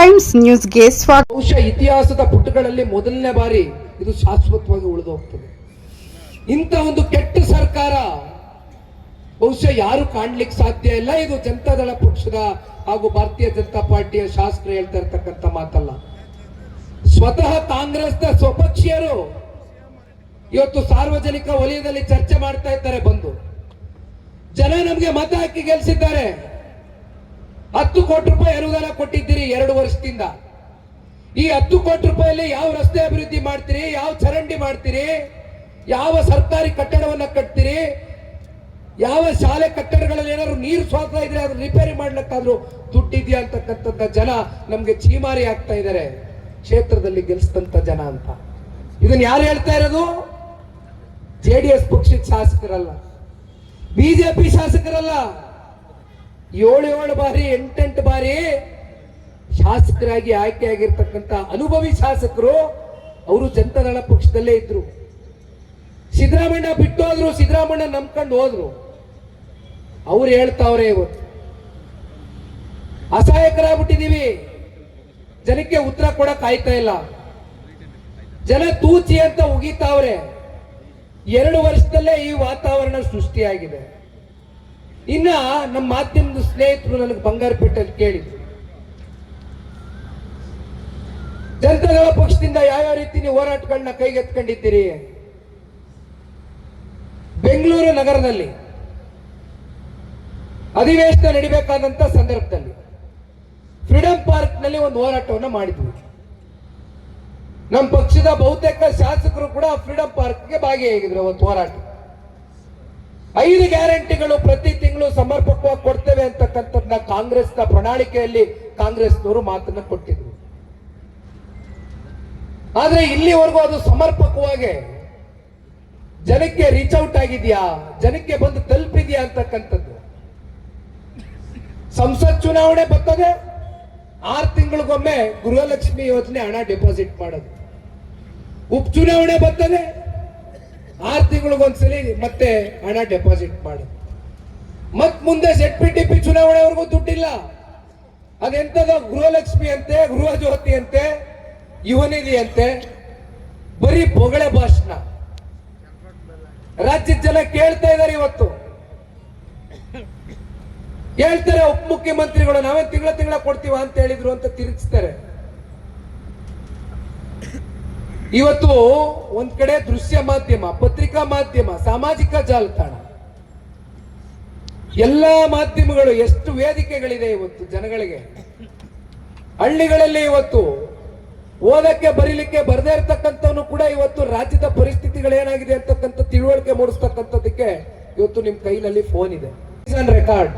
Times ನ್ಯೂಸ್ಗೆ ಸ್ವಾಗತ. ಬಹುಶಃ ಇತಿಹಾಸದ ಪುಟಗಳಲ್ಲಿ ಮೊದಲನೇ ಬಾರಿ ಇದು ಶಾಶ್ವತವಾಗಿ ಉಳಿದು ಹೋಗ್ತದೆ. ಇಂಥ ಒಂದು ಕೆಟ್ಟ ಸರ್ಕಾರ ಬಹುಶಃ ಯಾರು ಕಾಣ್ಲಿಕ್ಕೆ ಸಾಧ್ಯ ಇಲ್ಲ. ಇದು ಜನತಾದಳ ಪಕ್ಷದ ಹಾಗೂ ಭಾರತೀಯ ಜನತಾ ಪಾರ್ಟಿಯ ಶಾಸಕರು ಹೇಳ್ತಾ ಇರ್ತಕ್ಕಂಥ ಮಾತಲ್ಲ. ಸ್ವತಃ ಕಾಂಗ್ರೆಸ್ನ ಸ್ವಪಕ್ಷೀಯರು ಇವತ್ತು ಸಾರ್ವಜನಿಕ ವಲಯದಲ್ಲಿ ಚರ್ಚೆ ಮಾಡ್ತಾ ಇದ್ದಾರೆ. ಬಂದು ಜನ ನಮಗೆ ಮತ ಹಾಕಿ ಗೆಲ್ಸಿದ್ದಾರೆ. 10 ಕೋಟಿ ರೂಪಾಯಿ ಅನುದಾನ ಕೊಟ್ಟಿದ್ದೀರಿ 2 ವರ್ಷದಿಂದ. ಈ 10 ಕೋಟಿ ರೂಪಾಯಿಯಲ್ಲಿ ಯಾವ ರಸ್ತೆ ಅಭಿವೃದ್ಧಿ ಮಾಡ್ತೀರಿ, ಯಾವ ಚರಂಡಿ ಮಾಡ್ತೀರಿ, ಯಾವ ಸರ್ಕಾರಿ ಕಟ್ಟಡವನ್ನ ಕಟ್ತೀರಿ, ಯಾವ ಶಾಲೆ ಕಟ್ಟಡಗಳಲ್ಲಿ ಏನಾದ್ರು ನೀರು ಸೋರ್ತಾ ಇದ್ರೆ ಅದನ್ನ ರಿಪೇರಿ ಮಾಡ್ಲಿಕ್ಕಾದ್ರೂ ದುಡ್ಡಿದ್ಯಾ ಅಂತಕ್ಕಂಥ ಜನ ನಮ್ಗೆ ಚೀಮಾರಿ ಆಗ್ತಾ ಇದ್ದಾರೆ. ಕ್ಷೇತ್ರದಲ್ಲಿ ಗೆಲ್ಸಿದಂತ ಜನ ಅಂತ. ಇದನ್ನ ಯಾರು ಹೇಳ್ತಾ ಇರೋದು? JDS ಪಕ್ಷದ ಶಾಸಕರಲ್ಲ, ಬಿಜೆಪಿ ಶಾಸಕರಲ್ಲ. 7 ಬಾರಿ 8 ಬಾರಿ ಶಾಸಕರಾಗಿ ಆಯ್ಕೆಯಾಗಿರ್ತಕ್ಕಂಥ ಅನುಭವಿ ಶಾಸಕರು ಅವರು ಜನತಾದಳ ಪಕ್ಷದಲ್ಲೇ ಇದ್ರು. ಸಿದ್ದರಾಮಣ್ಣ ಬಿಟ್ಟು ಹೋದ್ರು, ಸಿದ್ದರಾಮಣ್ಣ ನಂಬ್ಕೊಂಡು ಹೋದ್ರು. ಅವ್ರು ಹೇಳ್ತಾವ್ರೆ ಇವತ್ತು ಅಸಹಾಯಕರಾಗ್ಬಿಟ್ಟಿದೀವಿ, ಜನಕ್ಕೆ ಉತ್ತರ ಕೊಡಕ್ ಆಯ್ತಾ ಇಲ್ಲ, ಜನ ತೂಚಿ ಅಂತ ಉಗಿತಾವ್ರೆ. 2 ವರ್ಷದಲ್ಲೇ ಈ ವಾತಾವರಣ ಸೃಷ್ಟಿಯಾಗಿದೆ. ಇನ್ನ ನಮ್ಮ ಮಾಧ್ಯಮದ ಸ್ನೇಹಿತರು ನನಗೆ ಬಂಗಾರಪೇಟೆಯಲ್ಲಿ ಕೇಳಿದ್ರು, ಜನತಾದಳ ಪಕ್ಷದಿಂದ ಯಾವ್ಯಾವ ರೀತಿ ನೀವು ಹೋರಾಟಗಳನ್ನ ಕೈಗೆತ್ಕೊಂಡಿದ್ದೀರಿ. ಬೆಂಗಳೂರು ನಗರದಲ್ಲಿ ಅಧಿವೇಶನ ನಡಿಬೇಕಾದಂತ ಸಂದರ್ಭದಲ್ಲಿ ಫ್ರೀಡಂ ಪಾರ್ಕ್ ನಲ್ಲಿ ಒಂದು ಹೋರಾಟವನ್ನು ಮಾಡಿದ್ವಿ. ನಮ್ಮ ಪಕ್ಷದ ಬಹುತೇಕ ಶಾಸಕರು ಕೂಡ ಫ್ರೀಡಂ ಪಾರ್ಕ್ಗೆ ಭಾಗಿಯಾಗಿದ್ರು. ಒಂದು ಹೋರಾಟ 5 ಗ್ಯಾರಂಟಿಗಳು ಪ್ರತಿ ತಿಂಗಳು ಸಮರ್ಪಕವಾಗಿ ಕೊಡ್ತೇವೆ ಅಂತಕ್ಕಂಥದ್ದನ್ನ ಕಾಂಗ್ರೆಸ್ನ ಪ್ರಣಾಳಿಕೆಯಲ್ಲಿ ಕಾಂಗ್ರೆಸ್ನವರು ಮಾತನ್ನ ಕೊಟ್ಟಿದ್ರು. ಆದ್ರೆ ಇಲ್ಲಿವರೆಗೂ ಅದು ಸಮರ್ಪಕವಾಗಿ ಜನಕ್ಕೆ ರೀಚ್ ಔಟ್ ಆಗಿದ್ಯಾ, ಜನಕ್ಕೆ ಬಂದು ತಲುಪಿದ್ಯಾ ಅಂತಕ್ಕಂಥದ್ದು. ಸಂಸತ್ ಚುನಾವಣೆ ಬರ್ತದೆ, 6 ತಿಂಗಳಿಗೊಮ್ಮೆ ಗೃಹಲಕ್ಷ್ಮಿ ಯೋಜನೆ ಹಣ ಡೆಪಾಸಿಟ್ ಮಾಡೋದು. ಉಪಚುನಾವಣೆ ಬರ್ತದೆ, 6 ತಿಂಗಳಿಗೊಂದ್ಸಲಿ ಮತ್ತೆ ಹಣ ಡೆಪಾಸಿಟ್ ಮಾಡೋದು. ಮತ್ ಮುಂದೆ ZPTP ಚುನಾವಣೆವರೆಗೂ ದುಡ್ಡಿಲ್ಲ. ಅದೆಂತದ ಗೃಹಲಕ್ಷ್ಮಿ ಅಂತೆ, ಗೃಹ ಜ್ಯೋತಿ ಅಂತೆ, ಯುವನಿಧಿ ಅಂತೆ, ಬರೀ ಬೊಗಳೆ ಭಾಷಣ. ರಾಜ್ಯದ ಜನ ಕೇಳ್ತಾ ಇದ್ದಾರೆ. ಇವತ್ತು ಹೇಳ್ತಾರೆ ಉಪಮುಖ್ಯಮಂತ್ರಿಗಳು ನಾವೇ ತಿಂಗಳ ಕೊಡ್ತೀವ ಅಂತ ಹೇಳಿದ್ರು ಅಂತ ತಿರುಗಿಸ್ತಾರೆ. ಇವತ್ತು ಒಂದ್ ಕಡೆ ದೃಶ್ಯ ಮಾಧ್ಯಮ, ಪತ್ರಿಕಾ ಮಾಧ್ಯಮ, ಸಾಮಾಜಿಕ ಜಾಲತಾಣ, ಎಲ್ಲಾ ಮಾಧ್ಯಮಗಳು ಎಷ್ಟು ವೇದಿಕೆಗಳಿದೆ ಇವತ್ತು ಜನಗಳಿಗೆ. ಹಳ್ಳಿಗಳಲ್ಲಿ ಇವತ್ತು ಓದಕ್ಕೆ ಬರೀಲಿಕ್ಕೆ ಬರದೇ ಇರತಕ್ಕಂಥವನು ಕೂಡ ಇವತ್ತು ರಾಜ್ಯದ ಪರಿಸ್ಥಿತಿಗಳೇನಾಗಿದೆ ಅಂತಕ್ಕಂಥ ತಿಳುವಳಿಕೆ ಮೂಡಿಸ್ತಕ್ಕಂಥದ್ದಕ್ಕೆ ಇವತ್ತು ನಿಮ್ ಕೈನಲ್ಲಿ ಫೋನ್ ಇದೆ, ರೆಕಾರ್ಡ್.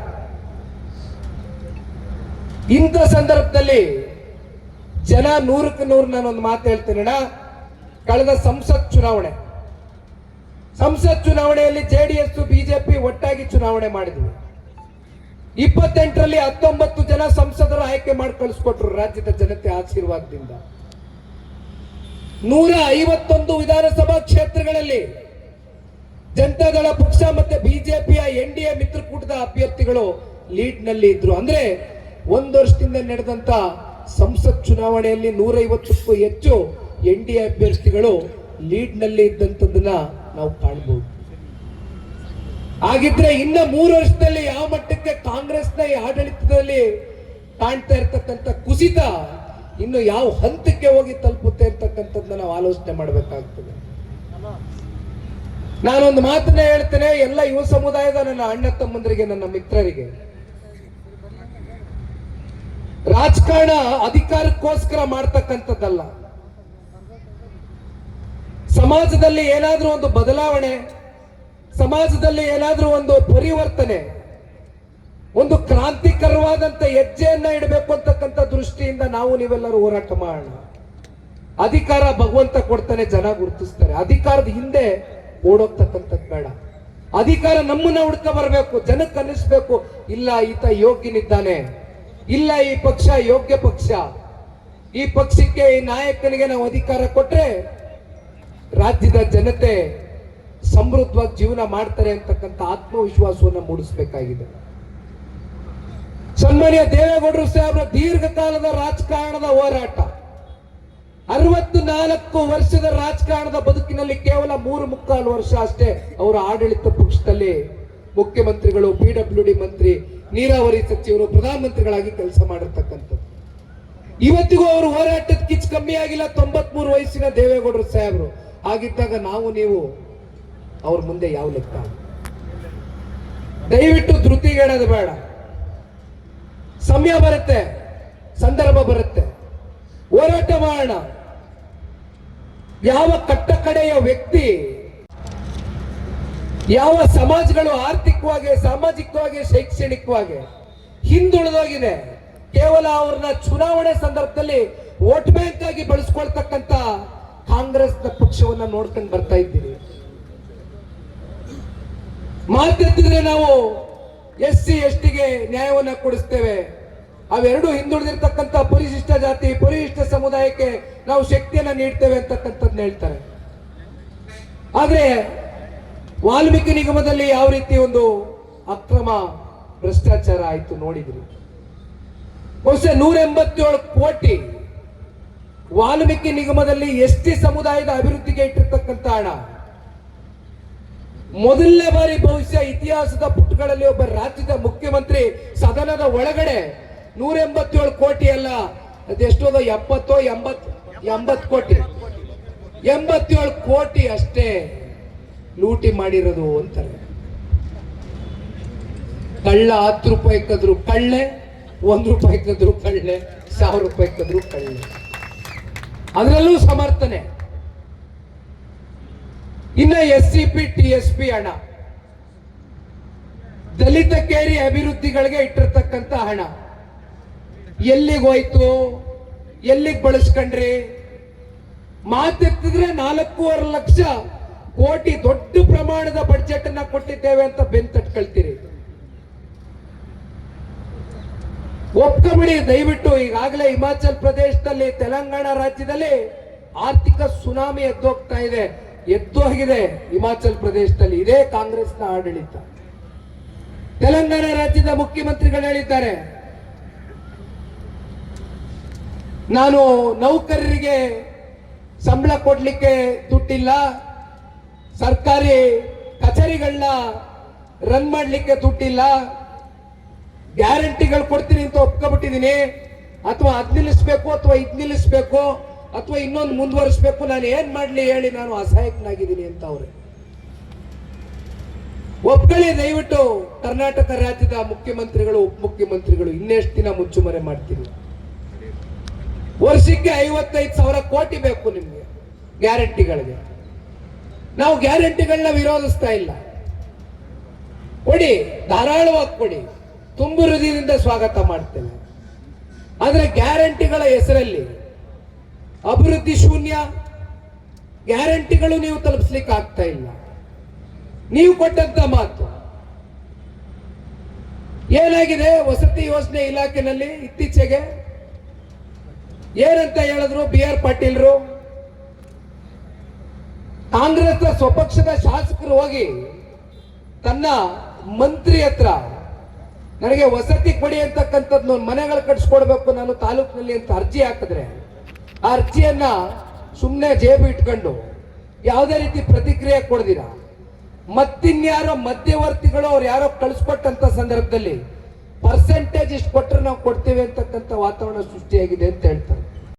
ಇಂಥ ಸಂದರ್ಭದಲ್ಲಿ ಜನ 100ಕ್ಕೆ 100 ನಾನೊಂದು ಮಾತು ಹೇಳ್ತೇನೆ. ಕಳೆದ ಸಂಸತ್ ಚುನಾವಣೆಯಲ್ಲಿ JDS ಬಿಜೆಪಿ ಒಟ್ಟಾಗಿ ಚುನಾವಣೆ ಮಾಡಿದ್ವಿ. 28ರಲ್ಲಿ 19 ಜನ ಸಂಸದರು ಆಯ್ಕೆ ಮಾಡಿ ಕಳಿಸ್ಕೊಟ್ರು ರಾಜ್ಯದ ಜನತೆ ಆಶೀರ್ವಾದದಿಂದ. 151 ವಿಧಾನಸಭಾ ಕ್ಷೇತ್ರಗಳಲ್ಲಿ ಜನತಾದಳ ಪಕ್ಷ ಮತ್ತೆ ಬಿಜೆಪಿಯ NDA ಮಿತ್ರಕೂಟದ ಅಭ್ಯರ್ಥಿಗಳು ಲೀಡ್ ನಲ್ಲಿ ಇದ್ರು. ಅಂದ್ರೆ 1 ವರ್ಷದಿಂದ ನಡೆದಂತ ಸಂಸತ್ ಚುನಾವಣೆಯಲ್ಲಿ 150ಕ್ಕೂ ಹೆಚ್ಚು NDA ಅಭ್ಯರ್ಥಿಗಳು ಲೀಡ್ ನಲ್ಲಿ ಇದ್ದಂಥದ್ದನ್ನ ನಾವು ಕಾಣಬಹುದು. ಹಾಗಿದ್ರೆ ಇನ್ನ 3 ವರ್ಷದಲ್ಲಿ ಯಾವ ಮಟ್ಟಕ್ಕೆ ಕಾಂಗ್ರೆಸ್ನ ಈ ಆಡಳಿತದಲ್ಲಿ ಕಾಣ್ತಾ ಇರ್ತಕ್ಕಂಥ ಕುಸಿತ ಇನ್ನು ಯಾವ ಹಂತಕ್ಕೆ ಹೋಗಿ ತಲುಪುತ್ತೆ ಅಂತಕ್ಕಂಥದ್ದನ್ನ ನಾವು ಆಲೋಚನೆ ಮಾಡಬೇಕಾಗ್ತದೆ. ನಾನೊಂದು ಮಾತನ್ನ ಹೇಳ್ತೇನೆ ಎಲ್ಲ ಯುವ ಸಮುದಾಯದ ನನ್ನ ಅಣ್ಣ ತಮ್ಮಂದರಿಗೆ, ನನ್ನ ಮಿತ್ರರಿಗೆ, ರಾಜಕಾರಣ ಅಧಿಕಾರಕ್ಕೋಸ್ಕರ ಮಾಡ್ತಕ್ಕಂಥದ್ದಲ್ಲ. ಸಮಾಜದಲ್ಲಿ ಏನಾದ್ರೂ ಒಂದು ಬದಲಾವಣೆ, ಸಮಾಜದಲ್ಲಿ ಏನಾದ್ರೂ ಒಂದು ಪರಿವರ್ತನೆ, ಒಂದು ಕ್ರಾಂತಿಕರವಾದಂತ ಹೆಜ್ಜೆಯನ್ನ ಇಡಬೇಕು ಅಂತಕ್ಕಂಥ ದೃಷ್ಟಿಯಿಂದ ನಾವು ನೀವೆಲ್ಲರೂ ಹೋರಾಟ ಮಾಡೋಣ. ಅಧಿಕಾರ ಭಗವಂತ ಕೊಡ್ತಾನೆ, ಜನ ಗುರುತಿಸ್ತಾರೆ. ಅಧಿಕಾರದ ಹಿಂದೆ ಓಡೋಗ್ತಕ್ಕಂಥದ್ದು ಬೇಡ. ಅಧಿಕಾರ ನಮ್ಮನ್ನ ಹುಡ್ಕ ಬರಬೇಕು, ಜನಕ್ಕೆ ಅನ್ನಿಸ್ಬೇಕು, ಇಲ್ಲ ಈತ ಯೋಗ್ಯನಿದ್ದಾನೆ, ಇಲ್ಲ ಈ ಪಕ್ಷ ಯೋಗ್ಯ ಪಕ್ಷ, ಈ ಪಕ್ಷಕ್ಕೆ ಈ ನಾಯಕನಿಗೆ ನಾವು ಅಧಿಕಾರ ಕೊಟ್ರೆ ರಾಜ್ಯದ ಜನತೆ ಸಮೃದ್ಧವಾಗಿ ಜೀವನ ಮಾಡ್ತಾರೆ ಅಂತಕ್ಕಂಥ ಆತ್ಮವಿಶ್ವಾಸವನ್ನು ಮೂಡಿಸಬೇಕಾಗಿದೆ. ಸೊ ಸನ್ಮಾನ್ಯ ದೇವೇಗೌಡರು ಸಾಹೇಬರ ದೀರ್ಘಕಾಲದ ರಾಜಕಾರಣದ ಹೋರಾಟ, 64 ವರ್ಷದ ರಾಜಕಾರಣದ ಬದುಕಿನಲ್ಲಿ ಕೇವಲ 3.25 ವರ್ಷ ಅಷ್ಟೇ ಅವರ ಆಡಳಿತ ಪಕ್ಷದಲ್ಲಿ ಮುಖ್ಯಮಂತ್ರಿಗಳು, PWD ಮಂತ್ರಿ, ನೀರಾವರಿ ಸಚಿವರು, ಪ್ರಧಾನಮಂತ್ರಿಗಳಾಗಿ ಕೆಲಸ ಮಾಡಿರ್ತಕ್ಕಂಥದ್ದು. ಇವತ್ತಿಗೂ ಅವರು ಹೋರಾಟದ ಕಿಚ್ಚು ಕಮ್ಮಿ ಆಗಿಲ್ಲ. 93 ವಯಸ್ಸಿನ ದೇವೇಗೌಡರು ಸಾಹೇಬರು ಆಗಿದ್ದಾಗ ನಾವು ನೀವು ಅವ್ರ ಮುಂದೆ ಯಾವ ಲೆಕ್ಕ? ದಯವಿಟ್ಟು ಧೃತಿಗೆಡೋದು ಬೇಡ. ಸಮಯ ಬರುತ್ತೆ, ಸಂದರ್ಭ ಬರುತ್ತೆ, ಹೋರಾಟ ಮಾಡೋಣ. ಯಾವ ಕಟ್ಟ ಕಡೆಯ ವ್ಯಕ್ತಿ, ಯಾವ ಸಮಾಜಗಳು ಆರ್ಥಿಕವಾಗಿ, ಸಾಮಾಜಿಕವಾಗಿ, ಶೈಕ್ಷಣಿಕವಾಗಿ ಹಿಂದುಳಿದೋಗಿದೆ, ಕೇವಲ ಅವ್ರನ್ನ ಚುನಾವಣೆ ಸಂದರ್ಭದಲ್ಲಿ ವೋಟ್ ಬ್ಯಾಂಕ್ ಆಗಿ ಬಳಸ್ಕೊಳ್ತಕ್ಕಂತ ಕಾಂಗ್ರೆಸ್ನ ಪಕ್ಷವನ್ನ ನೋಡ್ಕೊಂಡು ಬರ್ತಾ ಇದ್ದೀರಿ. ಮಾತೆತ್ತಿದ್ರೆ ನಾವು SC STಗೆ ನ್ಯಾಯವನ್ನ ಕೊಡಿಸ್ತೇವೆ, ಅವೆರಡು ಹಿಂದುಳಿದಿರ್ತಕ್ಕಂಥ ಪರಿಶಿಷ್ಟ ಜಾತಿ, ಪರಿಶಿಷ್ಟ ಸಮುದಾಯಕ್ಕೆ ನಾವು ಶಕ್ತಿಯನ್ನ ನೀಡ್ತೇವೆ ಅಂತಕ್ಕಂಥದ್ದನ್ನ ಹೇಳ್ತಾರೆ. ಆದ್ರೆ ವಾಲ್ಮೀಕಿ ನಿಗಮದಲ್ಲಿ ಯಾವ ರೀತಿ ಒಂದು ಅಕ್ರಮ ಭ್ರಷ್ಟಾಚಾರ ಆಯ್ತು ನೋಡಿದ್ರಿ. ಬಹುಶಃ 187 ಕೋಟಿ ವಾಲ್ಮೀಕಿ ನಿಗಮದಲ್ಲಿ ST ಸಮುದಾಯದ ಅಭಿವೃದ್ಧಿಗೆ ಇಟ್ಟಿರ್ತಕ್ಕಂಥ ಹಣ ಮೊದಲನೇ ಬಾರಿ ಬಹುಶಃ ಇತಿಹಾಸದ ಪುಟಗಳಲ್ಲಿ ಒಬ್ಬ ರಾಜ್ಯದ ಮುಖ್ಯಮಂತ್ರಿ ಸದನದ ಒಳಗಡೆ 187 ಕೋಟಿ ಅಲ್ಲ, ಅದೆಷ್ಟೋದು 80 ಕೋಟಿ, 87 ಕೋಟಿ ಅಷ್ಟೇ ಲೂಟಿ ಮಾಡಿರೋದು ಅಂತಾರೆ. ಕಳ್ಳ 10 ರೂಪಾಯಿ ಕದ್ರು ಕಳ್ಳೆ, 1 ರೂಪಾಯಿ ಕದ್ರು ಕಳ್ಳೆ, 1000 ರೂಪಾಯಿ ಕದ್ರು ಕಳ್ಳೆ, ಅದರಲ್ಲೂ ಸಮರ್ಥನೆ. ಇನ್ನ SCP TSP ಹಣ, ದಲಿತ ಕೇರಿ ಅಭಿವೃದ್ಧಿಗಳಿಗೆ ಇಟ್ಟಿರ್ತಕ್ಕಂಥ ಹಣ ಎಲ್ಲಿಗೋಯ್ತು, ಎಲ್ಲಿಗೆ ಬಳಸ್ಕೊಂಡ್ರಿ? ಮಾತೆತ್ತಿದ್ರೆ 4.5 ಲಕ್ಷ ಕೋಟಿ ದೊಡ್ಡ ಪ್ರಮಾಣದ ಬಡ್ಜೆಟ್ ಅನ್ನ ಕೊಟ್ಟಿದ್ದೇವೆ ಅಂತ ಬೆನ್ ತಟ್ಕೊಳ್ತೀರಿ. ಒಪ್ಕೊಂಬಿಡಿ ದಯವಿಟ್ಟು. ಈಗಾಗಲೇ ಹಿಮಾಚಲ ಪ್ರದೇಶದಲ್ಲಿ, ತೆಲಂಗಾಣ ರಾಜ್ಯದಲ್ಲಿ ಆರ್ಥಿಕ ಸುನಾಮಿ ಎದ್ದೋಗ್ತಾ ಇದೆ, ಎದ್ದೋಗಿದೆ. ಹಿಮಾಚಲ ಪ್ರದೇಶದಲ್ಲಿ ಇದೇ ಕಾಂಗ್ರೆಸ್ನ ಆಡಳಿತ. ತೆಲಂಗಾಣ ರಾಜ್ಯದ ಮುಖ್ಯಮಂತ್ರಿಗಳು ಹೇಳಿದ್ದಾರೆ, ನಾನು ನೌಕರರಿಗೆ ಸಂಬಳ ಕೊಡ್ಲಿಕ್ಕೆ ದುಡ್ಡಿಲ್ಲ, ಸರ್ಕಾರಿ ಕಚೇರಿಗಳನ್ನ ರನ್ ಮಾಡ್ಲಿಕ್ಕೆ ದುಡ್ಡಿಲ್ಲ, ಗ್ಯಾರಂಟಿಗಳು ಕೊಡ್ತೀನಿ ಅಂತ ಒಪ್ಕೊಬಿಟ್ಟಿದ್ದೀನಿ, ಅಥವಾ ಅದ್ ನಿಲ್ಲಿಸ್ಬೇಕು, ಅಥವಾ ಇದ್ ನಿಲ್ಲಿಸ್ಬೇಕು, ಅಥವಾ ಇನ್ನೊಂದು ಮುಂದುವರಿಸಬೇಕು, ನಾನು ಏನ್ ಮಾಡ್ಲಿ ಹೇಳಿ, ನಾನು ಅಸಹಾಯಕನಾಗಿದ್ದೀನಿ ಅಂತ ಅವ್ರೆ. ಒಪ್ಕೊಳ್ಳಿ ದಯವಿಟ್ಟು. ಕರ್ನಾಟಕ ರಾಜ್ಯದ ಮುಖ್ಯಮಂತ್ರಿಗಳು, ಉಪಮುಖ್ಯಮಂತ್ರಿಗಳು ಇನ್ನೆಷ್ಟು ದಿನ ಮುಚ್ಚುಮರೆ ಮಾಡ್ತೀನಿ? ವರ್ಷಕ್ಕೆ 55,000 ಕೋಟಿ ಬೇಕು ನಿಮ್ಗೆ ಗ್ಯಾರಂಟಿಗಳಿಗೆ. ನಾವು ಗ್ಯಾರಂಟಿಗಳನ್ನ ವಿರೋಧಿಸ್ತಾ ಇಲ್ಲ, ಕೊಡಿ, ಧಾರಾಳವಾಗಿ ಕೊಡಿ, ತುಂಬು ಹೃದಯದಿಂದ ಸ್ವಾಗತ ಮಾಡ್ತೇವೆ. ಆದ್ರೆ ಗ್ಯಾರಂಟಿಗಳ ಹೆಸರಲ್ಲಿ ಅಭಿವೃದ್ಧಿ ಶೂನ್ಯ, ಗ್ಯಾರಂಟಿಗಳು ನೀವು ತಲುಪಿಸ್ಲಿಕ್ಕೆ ಆಗ್ತಾ ಇಲ್ಲ. ನೀವು ಕೊಟ್ಟಂತ ಮಾತು ಏನಾಗಿದೆ? ವಸತಿ ಯೋಜನೆ ಇಲಾಖೆನಲ್ಲಿ ಇತ್ತೀಚೆಗೆ ಏನಂತ ಹೇಳಿದ್ರು BR ಪಾಟೀಲ್ರು, ಕಾಂಗ್ರೆಸ್ ಸ್ವಪಕ್ಷದ ಶಾಸಕರು ಹೋಗಿ ತನ್ನ ಮಂತ್ರಿ ಹತ್ರ ನನಗೆ ವಸತಿ ಕೊಡಿ ಅಂತಕ್ಕಂಥದ್ದು, ಮನೆಗಳು ಕಟ್ಸ್ಕೊಡ್ಬೇಕು ನಾನು ತಾಲೂಕಿನಲ್ಲಿ ಅಂತ ಅರ್ಜಿ ಹಾಕಿದ್ರೆ, ಆ ಅರ್ಜಿಯನ್ನ ಸುಮ್ಮನೆ ಜೇಬು ಇಟ್ಕೊಂಡು ಯಾವುದೇ ರೀತಿ ಪ್ರತಿಕ್ರಿಯೆ ಕೊಡ್ದಿರ, ಮತ್ತಿನ್ಯಾರೋ ಮಧ್ಯವರ್ತಿಗಳು ಅವ್ರು ಯಾರೋ ಕಳಿಸ್ಕೊಟ್ಟಂತ ಸಂದರ್ಭದಲ್ಲಿ ಪರ್ಸೆಂಟೇಜ್ ಇಷ್ಟು ಕೊಟ್ಟರೆ ನಾವು ಕೊಡ್ತೇವೆ ಅಂತಕ್ಕಂಥ ವಾತಾವರಣ ಸೃಷ್ಟಿಯಾಗಿದೆ ಅಂತ ಹೇಳ್ತಾರೆ.